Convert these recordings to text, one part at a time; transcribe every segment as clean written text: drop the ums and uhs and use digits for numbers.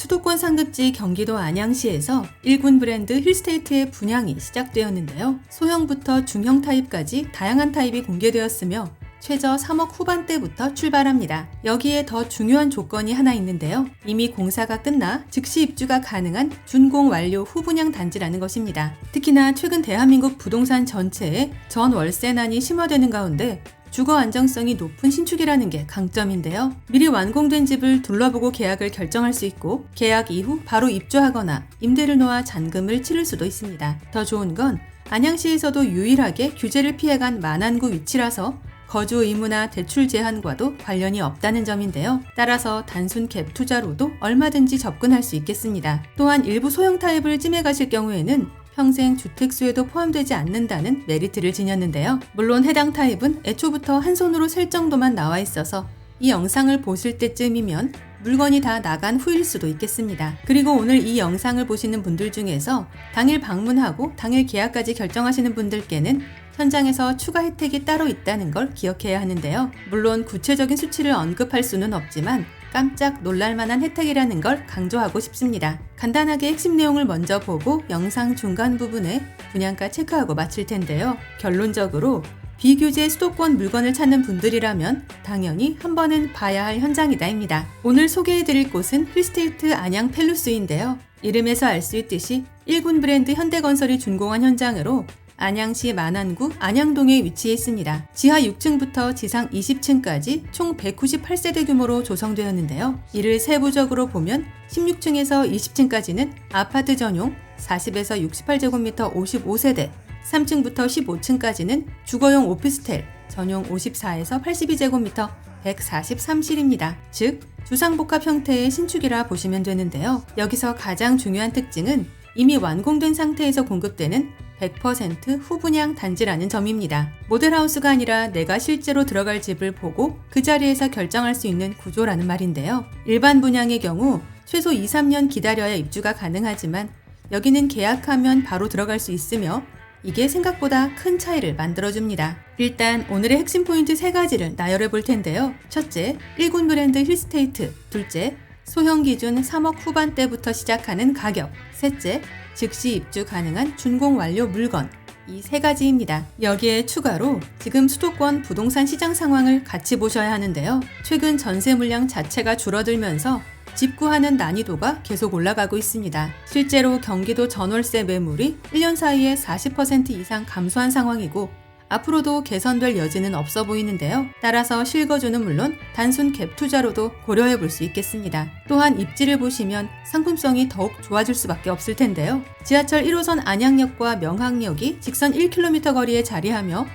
수도권 상급지 경기도 안양시에서 1군 브랜드 힐스테이트의 분양이 시작되었는데요. 소형부터 중형 타입까지 다양한 타입이 공개되었으며 최저 3억 후반대부터 출발합니다. 여기에 더 중요한 조건이 하나 있는데요. 이미 공사가 끝나 즉시 입주가 가능한 준공 완료 후분양 단지라는 것입니다. 특히나 최근 대한민국 부동산 전체에 전월세난이 심화되는 가운데 주거 안정성이 높은 신축이라는 게 강점인데요. 미리 완공된 집을 둘러보고 계약을 결정할 수 있고 계약 이후 바로 입주하거나 임대를 놓아 잔금을 치를 수도 있습니다. 더 좋은 건 안양시에서도 유일하게 규제를 피해간 만안구 위치라서 거주 의무나 대출 제한과도 관련이 없다는 점인데요. 따라서 단순 갭 투자로도 얼마든지 접근할 수 있겠습니다. 또한 일부 소형 타입을 찜해 가실 경우에는 평생 주택수에도 포함되지 않는다는 메리트를 지녔는데요. 물론 해당 타입은 애초부터 한 손으로 셀 정도만 나와 있어서 이 영상을 보실 때쯤이면 물건이 다 나간 후일 수도 있겠습니다. 그리고 오늘 이 영상을 보시는 분들 중에서 당일 방문하고 당일 계약까지 결정하시는 분들께는 현장에서 추가 혜택이 따로 있다는 걸 기억해야 하는데요. 물론 구체적인 수치를 언급할 수는 없지만 깜짝 놀랄만한 혜택이라는 걸 강조하고 싶습니다. 간단하게 핵심 내용을 먼저 보고 영상 중간 부분에 분양가 체크하고 마칠 텐데요. 결론적으로 비규제 수도권 물건을 찾는 분들이라면 당연히 한 번은 봐야 할 현장이다입니다. 오늘 소개해드릴 곳은 힐스테이트 안양 펠루스인데요. 이름에서 알 수 있듯이 1군 브랜드 현대건설이 준공한 현장으로 안양시 만안구 안양동에 위치해 있습니다. 지하 6층부터 지상 20층까지 총 198세대 규모로 조성되었는데요. 이를 세부적으로 보면 16층에서 20층까지는 아파트 전용 40에서 68제곱미터 55세대, 3층부터 15층까지는 주거용 오피스텔 전용 54에서 82제곱미터 143실입니다. 즉 주상복합 형태의 신축이라 보시면 되는데요. 여기서 가장 중요한 특징은 이미 완공된 상태에서 공급되는 100% 후분양 단지라는 점입니다. 모델하우스가 아니라 내가 실제로 들어갈 집을 보고 그 자리에서 결정할 수 있는 구조라는 말인데요. 일반 분양의 경우 최소 2-3년 기다려야 입주가 가능하지만 여기는 계약하면 바로 들어갈 수 있으며 이게 생각보다 큰 차이를 만들어줍니다. 일단 오늘의 핵심 포인트 3가지를 나열해 볼 텐데요. 첫째, 1군 브랜드 힐스테이트. 둘째, 소형 기준 3억 후반대부터 시작하는 가격. 셋째, 즉시 입주 가능한 준공 완료 물건. 이 3가지입니다. 여기에 추가로 지금 수도권 부동산 시장 상황을 같이 보셔야 하는데요. 최근 전세 물량 자체가 줄어들면서 집 구하는 난이도가 계속 올라가고 있습니다. 실제로 경기도 전월세 매물이 1년 사이에 40% 이상 감소한 상황이고 앞으로도 개선될 여지는 없어 보이는데요. 따라서 실거주는 물론 단순 갭 투자로도 고려해 볼 수 있겠습니다. 또한 입지를 보시면 상품성이 더욱 좋아질 수밖에 없을 텐데요. 지하철 1호선 안양역과 명항역이 직선 1km 거리에 자리하며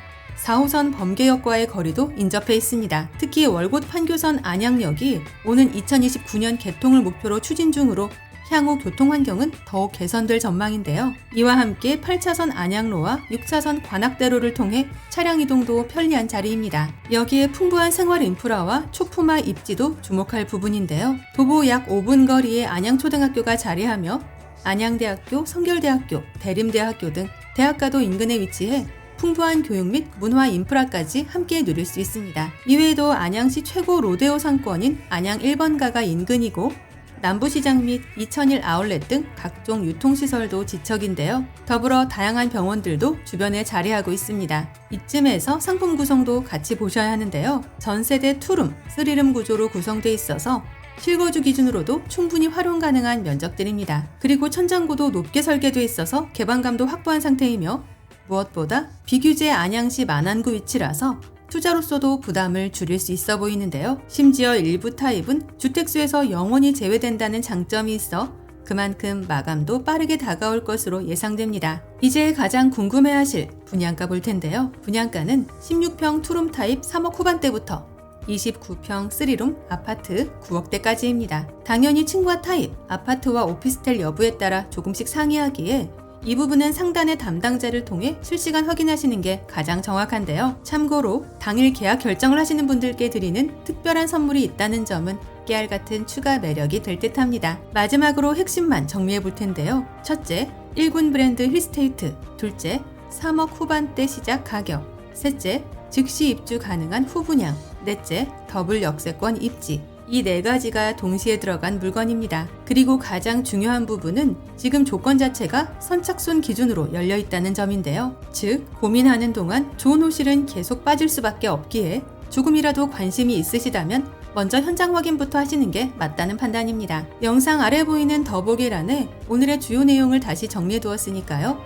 4호선 범계역과의 거리도 인접해 있습니다. 특히 월곶 판교선 안양역이 오는 2029년 개통을 목표로 추진 중으로 향후 교통 환경은 더욱 개선될 전망인데요. 이와 함께 8차선 안양로와 6차선 관악대로를 통해 차량 이동도 편리한 자리입니다. 여기에 풍부한 생활 인프라와 초품화 입지도 주목할 부분인데요. 도보 약 5분 거리에 안양초등학교가 자리하며 안양대학교, 성결대학교, 대림대학교 등 대학가도 인근에 위치해 풍부한 교육 및 문화 인프라까지 함께 누릴 수 있습니다. 이외에도 안양시 최고 로데오 상권인 안양 1번가가 인근이고 남부시장 및 2001 아울렛 등 각종 유통시설도 지척인데요. 더불어 다양한 병원들도 주변에 자리하고 있습니다. 이쯤에서 상품 구성도 같이 보셔야 하는데요. 전세대 투룸, 쓰리룸 구조로 구성되어 있어서 실거주 기준으로도 충분히 활용 가능한 면적들입니다. 그리고 천장고도 높게 설계되어 있어서 개방감도 확보한 상태이며 무엇보다 비규제 안양시 만안구 위치라서 투자로서도 부담을 줄일 수 있어 보이는데요. 심지어 일부 타입은 주택수에서 영원히 제외된다는 장점이 있어 그만큼 마감도 빠르게 다가올 것으로 예상됩니다. 이제 가장 궁금해하실 분양가 볼 텐데요. 분양가는 16평 투룸 타입 3억 후반대부터 29평 3룸 아파트 9억대까지입니다. 당연히 층과 타입, 아파트와 오피스텔 여부에 따라 조금씩 상이하기에 이 부분은 상단의 담당자를 통해 실시간 확인하시는 게 가장 정확한데요. 참고로 당일 계약 결정을 하시는 분들께 드리는 특별한 선물이 있다는 점은 깨알 같은 추가 매력이 될 듯합니다. 마지막으로 핵심만 정리해 볼 텐데요. 첫째, 1군 브랜드 힐스테이트. 둘째, 3억 후반대 시작 가격. 셋째, 즉시 입주 가능한 후분양. 넷째, 더블 역세권 입지. 이 네 가지가 동시에 들어간 물건입니다. 그리고 가장 중요한 부분은 지금 조건 자체가 선착순 기준으로 열려 있다는 점인데요. 즉, 고민하는 동안 좋은 호실은 계속 빠질 수밖에 없기에 조금이라도 관심이 있으시다면 먼저 현장 확인부터 하시는 게 맞다는 판단입니다. 영상 아래 보이는 더보기란에 오늘의 주요 내용을 다시 정리해 두었으니까요.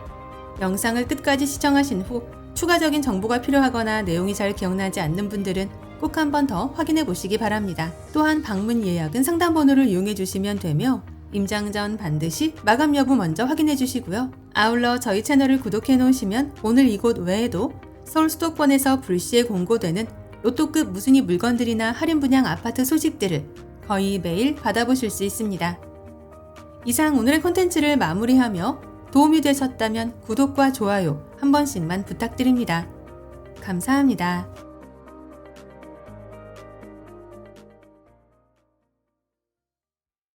영상을 끝까지 시청하신 후 추가적인 정보가 필요하거나 내용이 잘 기억나지 않는 분들은 꼭 한 번 더 확인해 보시기 바랍니다. 또한 방문 예약은 상담 번호를 이용해 주시면 되며 임장 전 반드시 마감 여부 먼저 확인해 주시고요. 아울러 저희 채널을 구독해 놓으시면 오늘 이곳 외에도 서울 수도권에서 불시에 공고되는 로또급 무순위 물건들이나 할인 분양 아파트 소식들을 거의 매일 받아보실 수 있습니다. 이상 오늘의 콘텐츠를 마무리하며 도움이 되셨다면 구독과 좋아요 한 번씩만 부탁드립니다. 감사합니다.